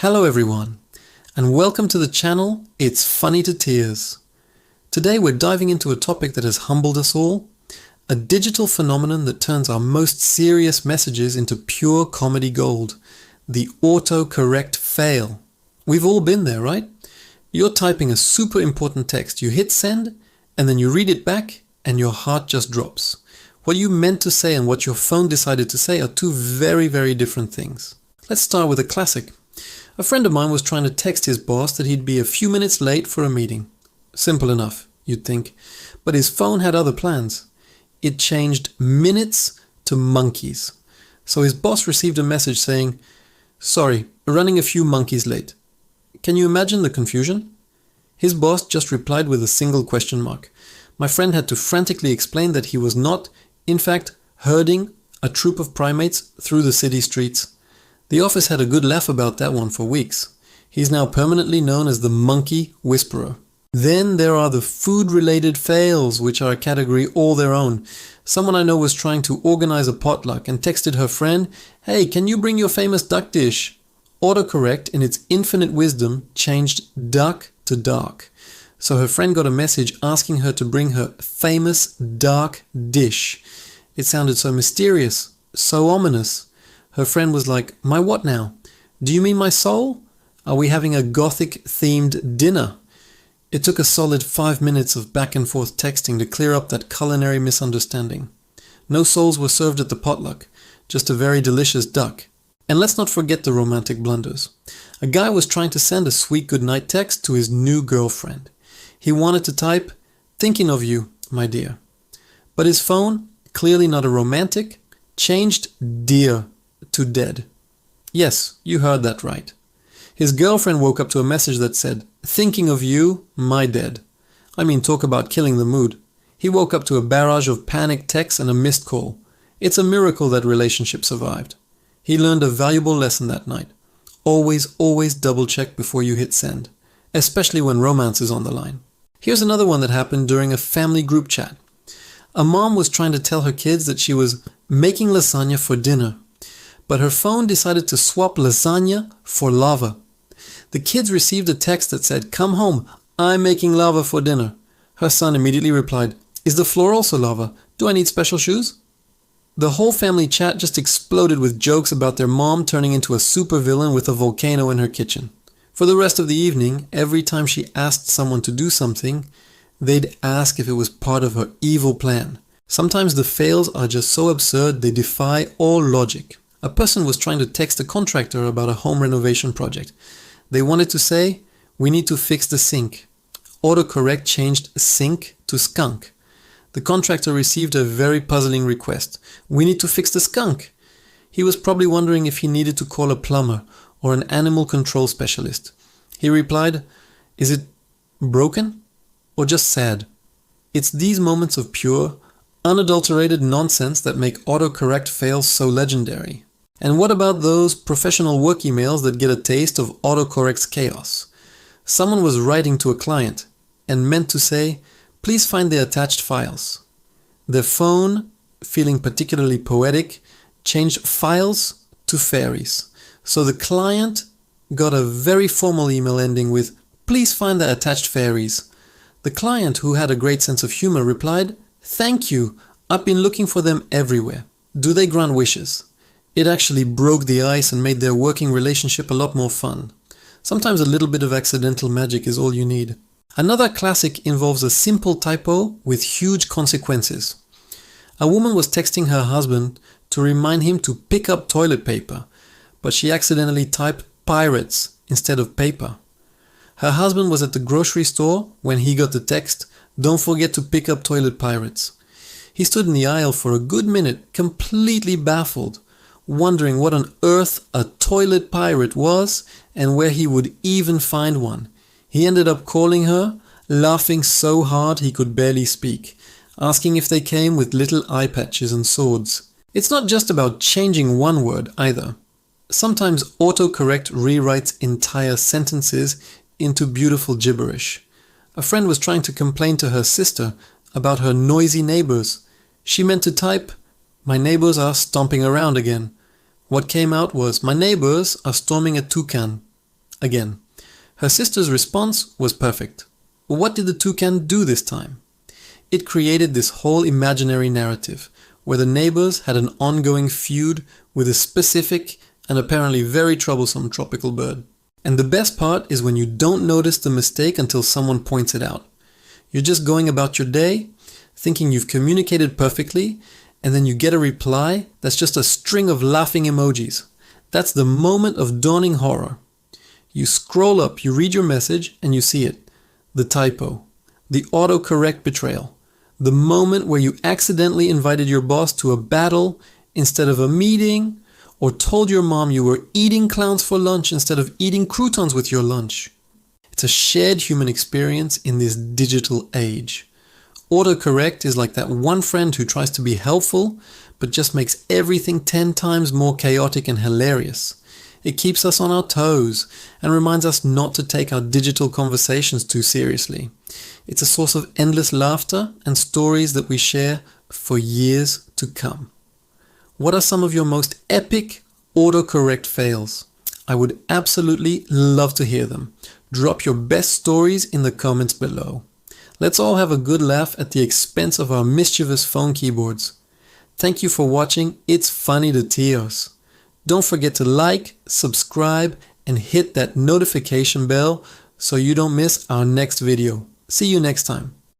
Hello everyone, and welcome to the channel It's Funny to Tears. Today we're diving into a topic that has humbled us all, a digital phenomenon that turns our most serious messages into pure comedy gold, the autocorrect fail. We've all been there, right? You're typing a super important text, you hit send, and then you read it back and your heart just drops. What you meant to say and what your phone decided to say are two very, very different things. Let's start with a classic. A friend of mine was trying to text his boss that he'd be a few minutes late for a meeting. Simple enough, you'd think. But his phone had other plans. It changed minutes to monkeys. So his boss received a message saying, "Sorry, running a few monkeys late." Can you imagine the confusion? His boss just replied with a single question mark. My friend had to frantically explain that he was not, in fact, herding a troop of primates through the city streets. The office had a good laugh about that one for weeks. He's now permanently known as the Monkey Whisperer. Then there are the food-related fails, which are a category all their own. Someone I know was trying to organize a potluck and texted her friend, "Hey, can you bring your famous duck dish?" Autocorrect, in its infinite wisdom, changed duck to dark. So her friend got a message asking her to bring her famous dark dish. It sounded so mysterious, so ominous. Her friend was like, "My what now? Do you mean my soul? Are we having a gothic-themed dinner?" It took a solid 5 minutes of back and forth texting to clear up that culinary misunderstanding. No souls were served at the potluck, just a very delicious duck. And let's not forget the romantic blunders. A guy was trying to send a sweet goodnight text to his new girlfriend. He wanted to type, "Thinking of you, my dear." But his phone, clearly not a romantic, changed dear to dead. Yes, you heard that right. His girlfriend woke up to a message that said, "Thinking of you, my dead." I mean, talk about killing the mood. He woke up to a barrage of panicked texts and a missed call. It's a miracle that relationship survived. He learned a valuable lesson that night. Always double check before you hit send, especially when romance is on the line. Here's another one that happened during a family group chat. A mom was trying to tell her kids that she was making lasagna for dinner, but her phone decided to swap lasagna for lava. The kids received a text that said, "Come home, I'm making lava for dinner." Her son immediately replied, "Is the floor also lava? Do I need special shoes?" The whole family chat just exploded with jokes about their mom turning into a supervillain with a volcano in her kitchen. For the rest of the evening, every time she asked someone to do something, they'd ask if it was part of her evil plan. Sometimes the fails are just so absurd they defy all logic. A person was trying to text a contractor about a home renovation project. They wanted to say, "We need to fix the sink." Autocorrect changed sink to skunk. The contractor received a very puzzling request. "We need to fix the skunk." He was probably wondering if he needed to call a plumber or an animal control specialist. He replied, "Is it broken or just sad?" It's these moments of pure, unadulterated nonsense that make autocorrect fails so legendary. And what about those professional work emails that get a taste of autocorrect's chaos? Someone was writing to a client and meant to say, "Please find the attached files." Their phone, feeling particularly poetic, changed files to fairies. So the client got a very formal email ending with, "Please find the attached fairies." The client, who had a great sense of humor, replied, "Thank you, I've been looking for them everywhere." Do they grant wishes? It actually broke the ice and made their working relationship a lot more fun. Sometimes a little bit of accidental magic is all you need. Another classic involves a simple typo with huge consequences. A woman was texting her husband to remind him to pick up toilet paper, but she accidentally typed pirates instead of paper. Her husband was at the grocery store when he got the text, "Don't forget to pick up toilet pirates." He stood in the aisle for a good minute, completely baffled, wondering what on earth a toilet pirate was and where he would even find one. He ended up calling her, laughing so hard he could barely speak, asking if they came with little eye patches and swords. It's not just about changing one word either. Sometimes autocorrect rewrites entire sentences into beautiful gibberish. A friend was trying to complain to her sister about her noisy neighbors. She meant to type, "My neighbors are stomping around again." What came out was, "My neighbors are storming a toucan." Again, her sister's response was perfect. What did the toucan do this time? It created this whole imaginary narrative where the neighbors had an ongoing feud with a specific and apparently very troublesome tropical bird. And the best part is when you don't notice the mistake until someone points it out. You're just going about your day, thinking you've communicated perfectly, and then you get a reply that's just a string of laughing emojis. That's the moment of dawning horror. You scroll up, you read your message, and you see it. The typo. The autocorrect betrayal. The moment where you accidentally invited your boss to a battle instead of a meeting, or told your mom you were eating clowns for lunch instead of eating croutons with your lunch. It's a shared human experience in this digital age. Autocorrect is like that one friend who tries to be helpful, but just makes everything 10 times more chaotic and hilarious. It keeps us on our toes and reminds us not to take our digital conversations too seriously. It's a source of endless laughter and stories that we share for years to come. What are some of your most epic autocorrect fails? I would absolutely love to hear them. Drop your best stories in the comments below. Let's all have a good laugh at the expense of our mischievous phone keyboards. Thank you for watching It's Funny to Tios. Don't forget to like, subscribe, and hit that notification bell so you don't miss our next video. See you next time.